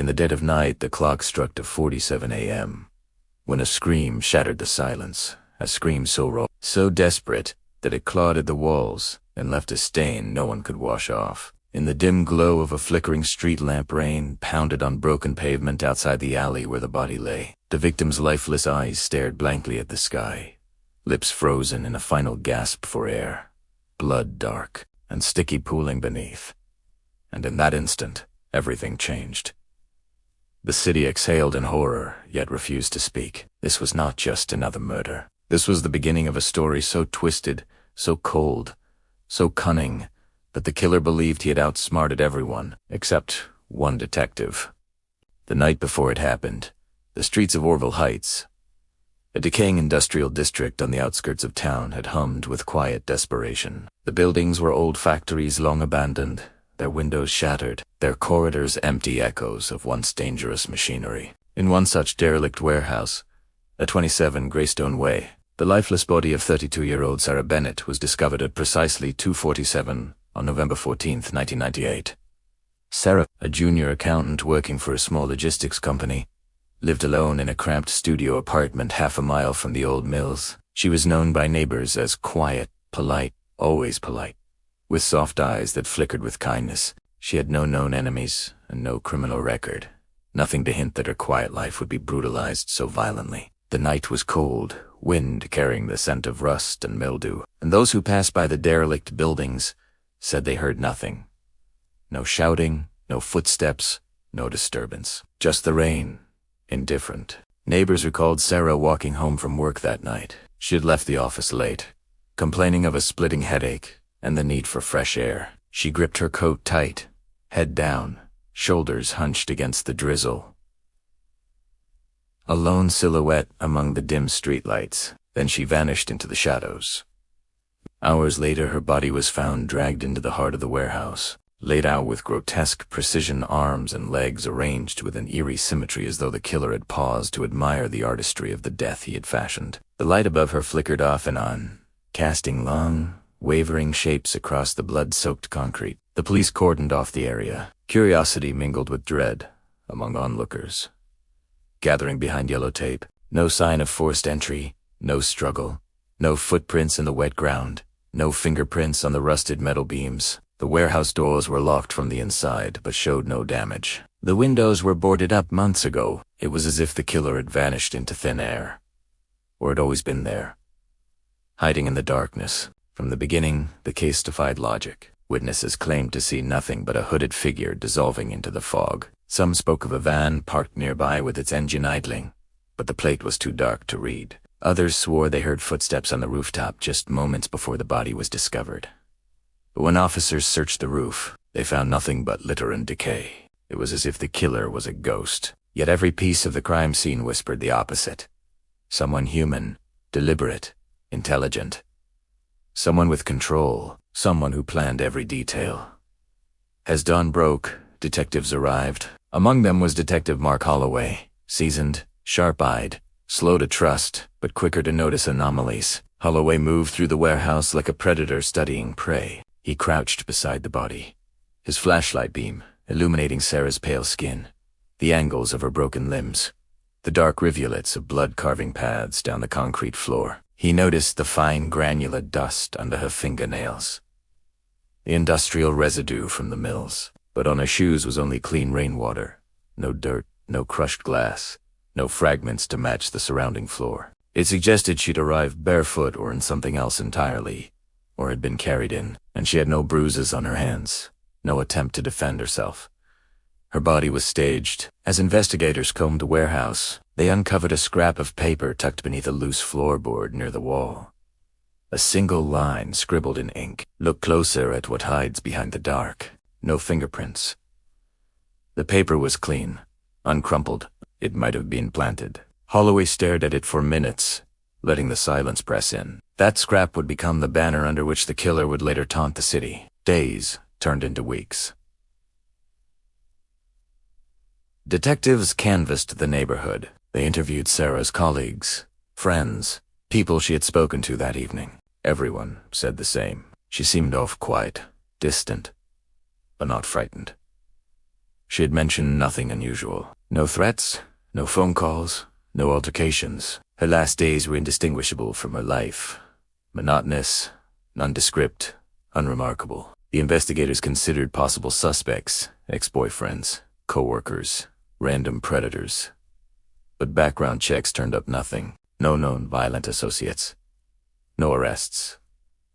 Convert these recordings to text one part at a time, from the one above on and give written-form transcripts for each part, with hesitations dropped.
In the dead of night, the clock struck to 47 a.m. when a scream shattered the silence, a scream so raw, so desperate, that it clawed at the walls and left a stain no one could wash off. In the dim glow of a flickering street lamp, rain pounded on broken pavement outside the alley where the body lay. The victim's lifeless eyes stared blankly at the sky, lips frozen in a final gasp for air, blood dark and sticky pooling beneath. And in that instant, everything changed. The city exhaled in horror, yet refused to speak. This was not just another murder. This was the beginning of a story so twisted, so cold, so cunning, that the killer believed he had outsmarted everyone, except one detective. The night before it happened, the streets of Orville Heights, a decaying industrial district on the outskirts of town, had hummed with quiet desperation. The buildings were old factories long abandoned, their windows shattered, their corridors empty echoes of once dangerous machinery. In one such derelict warehouse, at 27 Greystone Way, the lifeless body of 32-year-old Sarah Bennett was discovered at precisely 2:47 on November 14, 1998. Sarah, a junior accountant working for a small logistics company, lived alone in a cramped studio apartment half a mile from the old mills. She was known by neighbors as quiet, polite, always polite, with soft eyes that flickered with kindness. She had no known enemies and no criminal record, nothing to hint that her quiet life would be brutalized so violently. The night was cold, wind carrying the scent of rust and mildew, and those who passed by the derelict buildings said they heard nothing. No shouting, no footsteps, no disturbance. Just the rain, indifferent. Neighbors recalled Sarah walking home from work that night. She had left the office late, complaining of a splitting headache and the need for fresh air. She gripped her coat tight, head down, shoulders hunched against the drizzle. A lone silhouette among the dim streetlights, then she vanished into the shadows. Hours later, her body was found dragged into the heart of the warehouse, laid out with grotesque precision, arms and legs arranged with an eerie symmetry as though the killer had paused to admire the artistry of the death he had fashioned. The light above her flickered off and on, casting long, wavering shapes across the blood-soaked concrete. The police cordoned off the area, curiosity mingled with dread among onlookers. Gathering behind yellow tape, no sign of forced entry, no struggle, no footprints in the wet ground, no fingerprints on the rusted metal beams. The warehouse doors were locked from the inside, but showed no damage. The windows were boarded up months ago. It was as if the killer had vanished into thin air, or had always been there, hiding in the darkness. From the beginning, the case defied logic. Witnesses claimed to see nothing but a hooded figure dissolving into the fog. Some spoke of a van parked nearby with its engine idling, but the plate was too dark to read. Others swore they heard footsteps on the rooftop just moments before the body was discovered. But when officers searched the roof, they found nothing but litter and decay. It was as if the killer was a ghost. Yet every piece of the crime scene whispered the opposite. Someone human, deliberate, intelligent. Someone with control, someone who planned every detail. As dawn broke, detectives arrived. Among them was Detective Mark Holloway, seasoned, sharp-eyed, slow to trust, but quicker to notice anomalies. Holloway moved through the warehouse like a predator studying prey. He crouched beside the body, his flashlight beam illuminating Sarah's pale skin, the angles of her broken limbs, the dark rivulets of blood-carving paths down the concrete floor. He noticed the fine granular dust under her fingernails, the industrial residue from the mills. But on her shoes was only clean rainwater, no dirt, no crushed glass, no fragments to match the surrounding floor. It suggested she'd arrived barefoot or in something else entirely, or had been carried in, and she had no bruises on her hands, no attempt to defend herself. Her body was staged. As investigators combed the warehouse, they uncovered a scrap of paper tucked beneath a loose floorboard near the wall. A single line scribbled in ink. Look closer at what hides behind the dark. No fingerprints. The paper was clean, uncrumpled. It might have been planted. Holloway stared at it for minutes, letting the silence press in. That scrap would become the banner under which the killer would later taunt the city. Days turned into weeks. Detectives canvassed the neighborhood. They interviewed Sarah's colleagues, friends, people she had spoken to that evening. Everyone said the same. She seemed off quiet, distant, but not frightened. She had mentioned nothing unusual. No threats, no phone calls, no altercations. Her last days were indistinguishable from her life. Monotonous, nondescript, unremarkable. The investigators considered possible suspects, ex-boyfriends, co-workers, random predators. But background checks turned up nothing. No known violent associates. No arrests.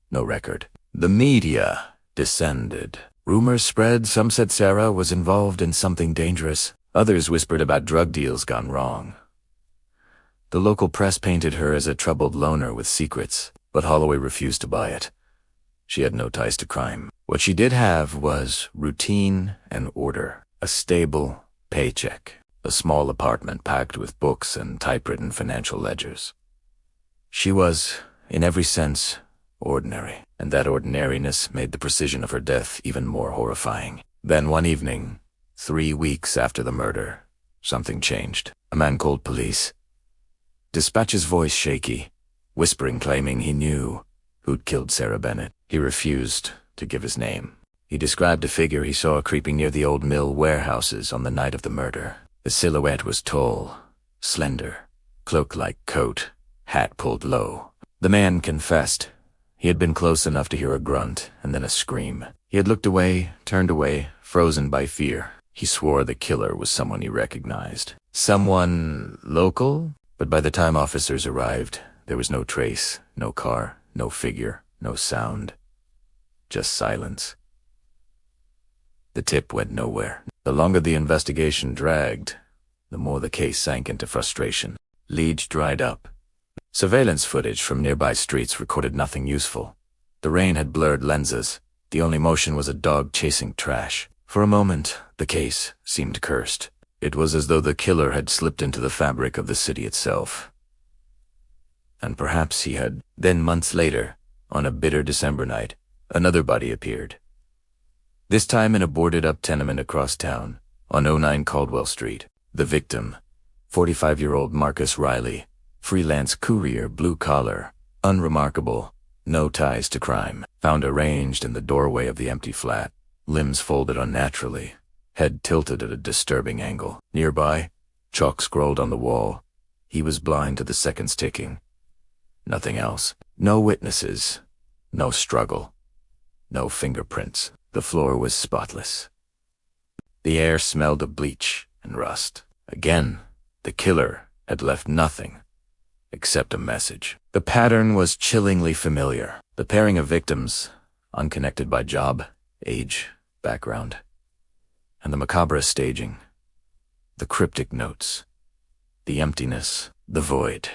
No record. The media descended. Rumors spread. Some said Sarah was involved in something dangerous. Others whispered about drug deals gone wrong. The local press painted her as a troubled loner with secrets, but Holloway refused to buy it. She had no ties to crime. What she did have was routine and order. A stable paycheck. A small apartment packed with books and typewritten financial ledgers. She was, in every sense, ordinary, and that ordinariness made the precision of her death even more horrifying. Then one evening, 3 weeks after the murder, something changed. A man called police. Dispatch's voice shaky, whispering claiming he knew who'd killed Sarah Bennett. He refused to give his name. He described a figure he saw creeping near the old mill warehouses on the night of the murder. The silhouette was tall, slender, cloak-like coat, hat pulled low. The man confessed. He had been close enough to hear a grunt and then a scream. He had looked away, turned away, frozen by fear. He swore the killer was someone he recognized. Someone local? But by the time officers arrived, there was no trace, no car, no figure, no sound. Just silence. The tip went nowhere. The longer the investigation dragged, the more the case sank into frustration. Leads dried up. Surveillance footage from nearby streets recorded nothing useful. The rain had blurred lenses. The only motion was a dog chasing trash. For a moment, the case seemed cursed. It was as though the killer had slipped into the fabric of the city itself. And perhaps he had. Then months later, on a bitter December night, another body appeared. This time in a boarded-up tenement across town, on 09 Caldwell Street. The victim, 45-year-old Marcus Riley, freelance courier, blue-collar, unremarkable, no ties to crime, found arranged in the doorway of the empty flat, limbs folded unnaturally, head tilted at a disturbing angle. Nearby, chalk scrolled on the wall. He was blind to the seconds ticking. Nothing else. No witnesses. No struggle. No fingerprints. The floor was spotless. The air smelled of bleach and rust. Again, the killer had left nothing except a message. The pattern was chillingly familiar. The pairing of victims, unconnected by job, age, background, and the macabre staging. The cryptic notes. The emptiness. The void.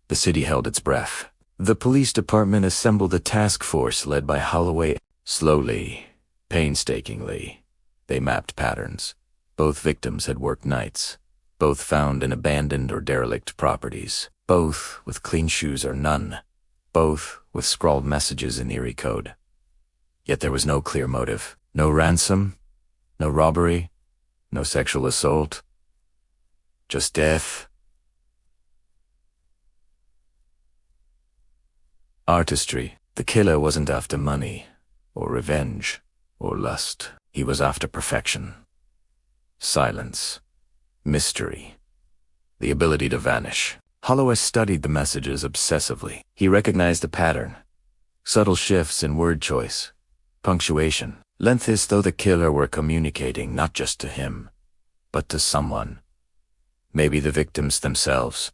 The city held its breath. The police department assembled a task force led by Holloway. Slowly, painstakingly, they mapped patterns. Both victims had worked nights. Both found in abandoned or derelict properties. Both with clean shoes or none. Both with scrawled messages in eerie code. Yet there was no clear motive. No ransom. No robbery. No sexual assault. Just death. Artistry. The killer wasn't after money, or revenge, or lust. He was after perfection. Silence. Mystery. The ability to vanish. Holloway studied the messages obsessively. He recognized a pattern. Subtle shifts in word choice, punctuation, length, as though the killer were communicating not just to him, but to someone. Maybe the victims themselves.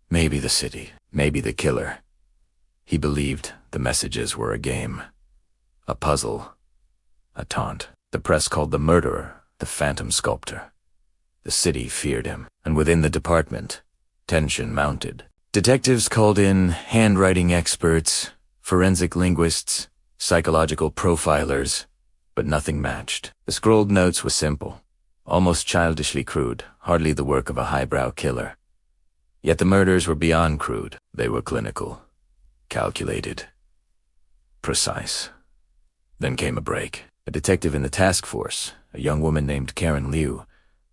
Maybe the city. Maybe the killer. He believed the messages were a game. A puzzle. A taunt. The press called the murderer the Phantom Sculptor. The city feared him, and within the department, tension mounted. Detectives called in handwriting experts, forensic linguists, psychological profilers, but nothing matched. The scrolled notes were simple, almost childishly crude, hardly the work of a highbrow killer. Yet the murders were beyond crude. They were clinical, calculated, precise. Then came a break. A detective in the task force, a young woman named Karen Liu,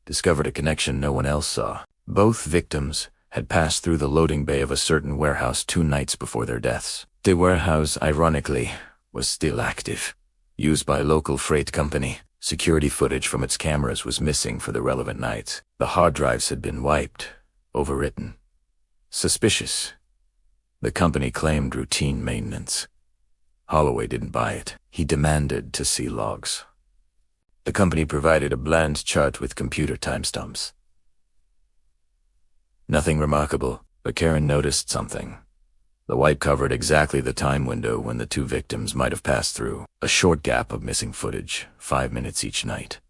discovered a connection no one else saw. Both victims had passed through the loading bay of a certain warehouse 2 nights before their deaths. The warehouse, ironically, was still active, used by a local freight company. Security footage from its cameras was missing for the relevant nights. The hard drives had been wiped, overwritten. Suspicious. The company claimed routine maintenance. Holloway didn't buy it. He demanded to see logs. The company provided a bland chart with computer timestamps. Nothing remarkable, but Karen noticed something. The wipe covered exactly the time window when the two victims might have passed through. A short gap of missing footage, 5 minutes each night.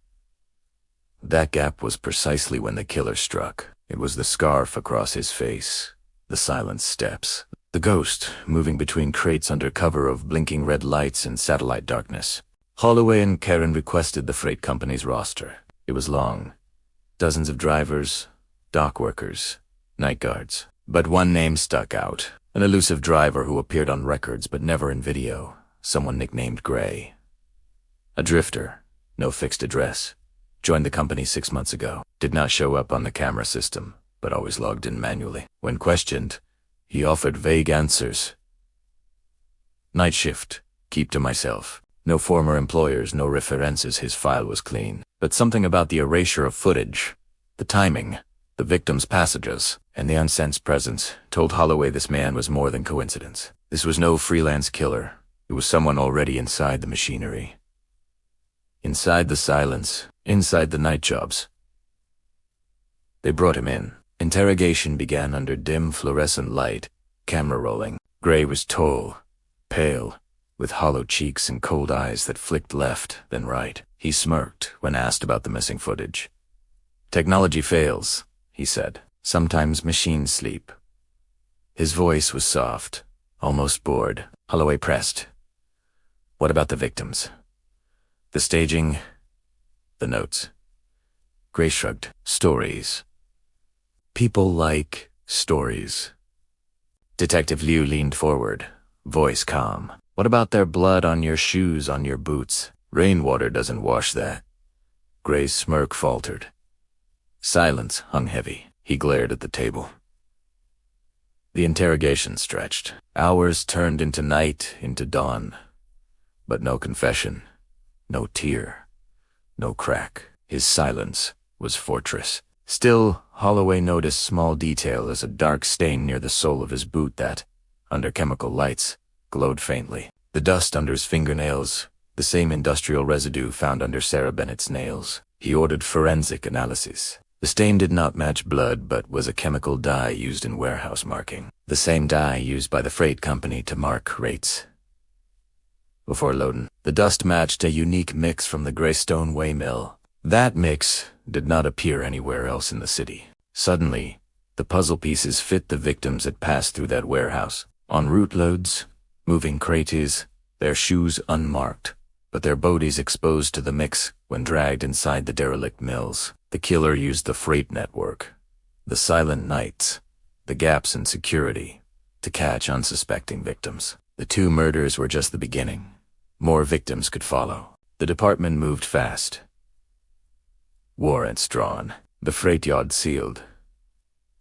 That gap was precisely when the killer struck. It was the scarf across his face, the silent steps, the ghost moving between crates under cover of blinking red lights and satellite darkness. Holloway and Karen requested the freight company's roster. It was long. Dozens of drivers, dock workers, night guards. But one name stuck out. An elusive driver who appeared on records but never in video. Someone nicknamed Gray. A drifter, no fixed address. Joined the company 6 months ago. Did not show up on the camera system, but always logged in manually. When questioned, he offered vague answers. Night shift. Keep to myself. No former employers, no references. His file was clean. But something about the erasure of footage, the timing, the victim's passages, and the unsensed presence told Holloway this man was more than coincidence. This was no freelance killer. It was someone already inside the machinery. Inside the silence, inside the night jobs. They brought him in. Interrogation began under dim fluorescent light, camera rolling. Gray was tall, pale, with hollow cheeks and cold eyes that flicked left, then right. He smirked when asked about the missing footage. Technology fails, he said. Sometimes machines sleep. His voice was soft, almost bored. Holloway pressed. What about the victims? The staging? The notes? Gray shrugged. Stories. People like stories. Detective Liu leaned forward, voice calm. What about their blood on your shoes, on your boots? Rainwater doesn't wash that. Gray's smirk faltered. Silence hung heavy. He glared at the table. The interrogation stretched. Hours turned into night, into dawn. But no confession, no tear, no crack. His silence was fortress. Still, Holloway noticed small detail as a dark stain near the sole of his boot that, under chemical lights, glowed faintly. The dust under his fingernails, the same industrial residue found under Sarah Bennett's nails. He ordered forensic analysis. The stain did not match blood, but was a chemical dye used in warehouse marking. The same dye used by the freight company to mark rates. Before loading, the dust matched a unique mix from the Greystone Way Mill. That mix did not appear anywhere else in the city. Suddenly, the puzzle pieces fit. The victims had passed through that warehouse. En route loads, moving crates, their shoes unmarked, but their bodies exposed to the mix when dragged inside the derelict mills. The killer used the freight network, the silent nights, the gaps in security, to catch unsuspecting victims. The 2 murders were just the beginning. More victims could follow. The department moved fast. Warrants drawn. The freight yard sealed.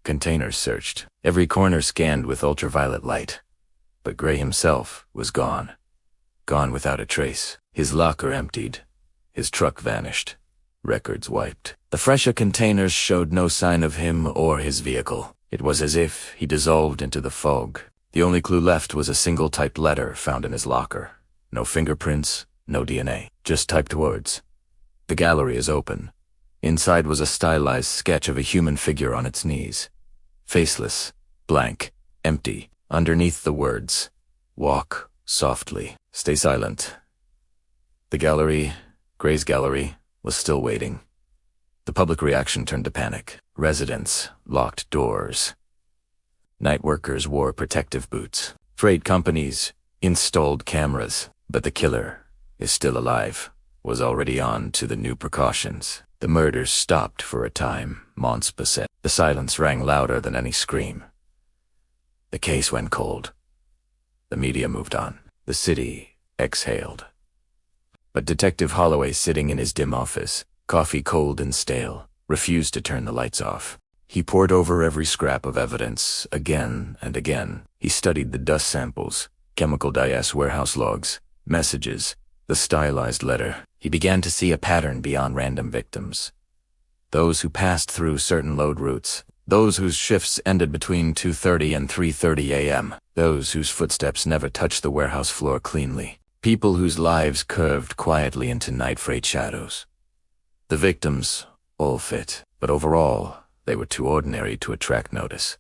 Containers searched. Every corner scanned with ultraviolet light. But Gray himself was gone. Gone without a trace. His locker emptied. His truck vanished. Records wiped. The fresher containers showed no sign of him or his vehicle. It was as if he dissolved into the fog. The only clue left was a single typed letter found in his locker. No fingerprints, no DNA, just typed words. The gallery is open. Inside was a stylized sketch of a human figure on its knees. Faceless, blank, empty. Underneath the words, walk softly, stay silent. The gallery, Gray's gallery, was still waiting. The public reaction turned to panic. Residents locked doors. Night workers wore protective boots. Freight companies installed cameras. But the killer is still alive, was already on to the new precautions. The murders stopped for a time, months beset. The silence rang louder than any scream. The case went cold. The media moved on. The city exhaled. But Detective Holloway, sitting in his dim office, coffee cold and stale, refused to turn the lights off. He pored over every scrap of evidence, again and again. He studied the dust samples, chemical dye warehouse logs, messages, the stylized letter. He began to see a pattern beyond random victims. Those who passed through certain load routes, those whose shifts ended between 2:30 and 3:30 a.m., those whose footsteps never touched the warehouse floor cleanly, people whose lives curved quietly into night freight shadows. The victims, all fit, but overall, they were too ordinary to attract notice,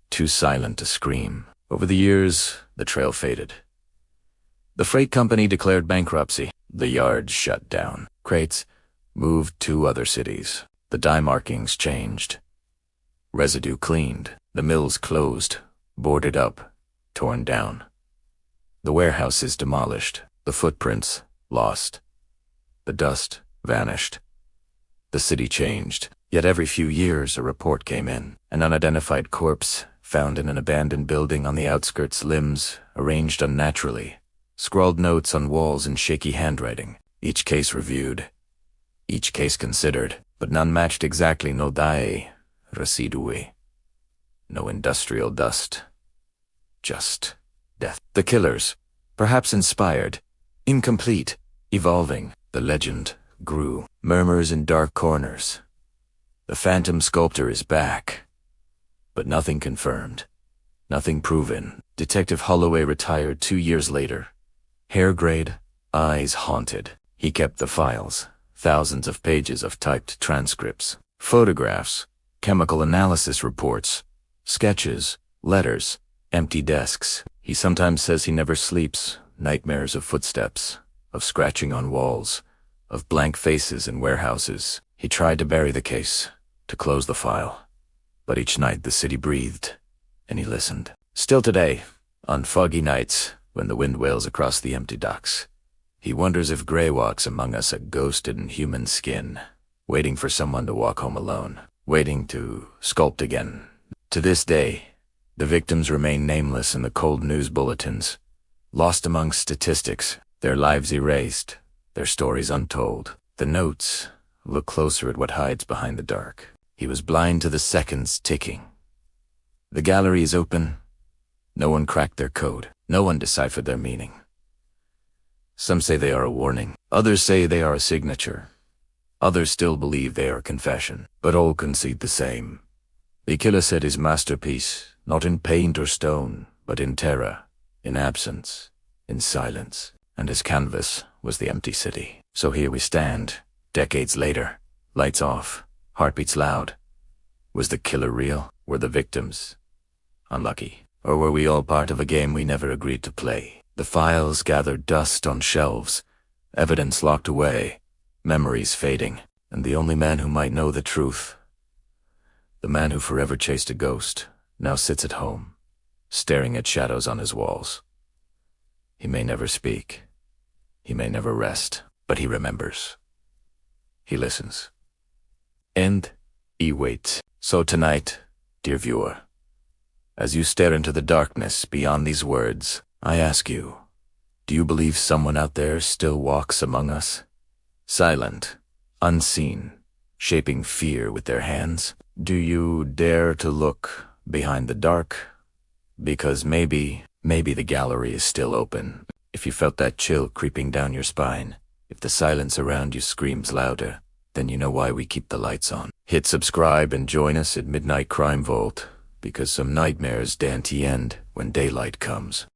too silent to scream. Over the years, the trail faded. The freight company declared bankruptcy. The yards shut down. Crates moved to other cities. The die markings changed. Residue cleaned. The mills closed, boarded up, torn down. The warehouses demolished. The footprints lost. The dust vanished. The city changed. Yet every few years a report came in. An unidentified corpse found in an abandoned building on the outskirts, limbs arranged unnaturally, scrawled notes on walls in shaky handwriting. Each case reviewed, each case considered, but none matched exactly. No dye residui, no industrial dust, just death. The killers, perhaps inspired, incomplete, evolving. The legend grew. Murmurs in dark corners. The phantom sculptor is back. But nothing confirmed. Nothing proven. Detective Holloway retired 2 years later. Hair grayed, eyes haunted. He kept the files, thousands of pages of typed transcripts, photographs, chemical analysis reports, sketches, letters, empty desks. He sometimes says he never sleeps. Nightmares of footsteps, of scratching on walls, of blank faces in warehouses. He tried to bury the case, to close the file. But each night the city breathed, and he listened. Still today, on foggy nights, when the wind wails across the empty docks, he wonders if Gray walks among us a ghosted in human skin, waiting for someone to walk home alone, waiting to sculpt again. To this day, the victims remain nameless in the cold news bulletins, lost among statistics, their lives erased, their stories untold. The notes look closer at what hides behind the dark. He was blind to the seconds ticking. The gallery is open. No one cracked their code. No one deciphered their meaning. Some say they are a warning. Others say they are a signature. Others still believe they are a confession. But all concede the same. The killer set his masterpiece, not in paint or stone, but in terror, in absence, in silence. And his canvas was the empty city. So here we stand, decades later, lights off, heartbeats loud. Was the killer real? Were the victims unlucky? Or were we all part of a game we never agreed to play? The files gathered dust on shelves, evidence locked away, memories fading, and the only man who might know the truth, the man who forever chased a ghost, now sits at home, staring at shadows on his walls. He may never speak. He may never rest, but he remembers. He listens. And he waits. So tonight, dear viewer, as you stare into the darkness beyond these words, I ask you, do you believe someone out there still walks among us? Silent, unseen, shaping fear with their hands? Do you dare to look behind the dark? Because maybe the gallery is still open. If you felt that chill creeping down your spine, if the silence around you screams louder, then you know why we keep the lights on. Hit subscribe and join us at Midnight Crime Vault, because some nightmares daren't end when daylight comes.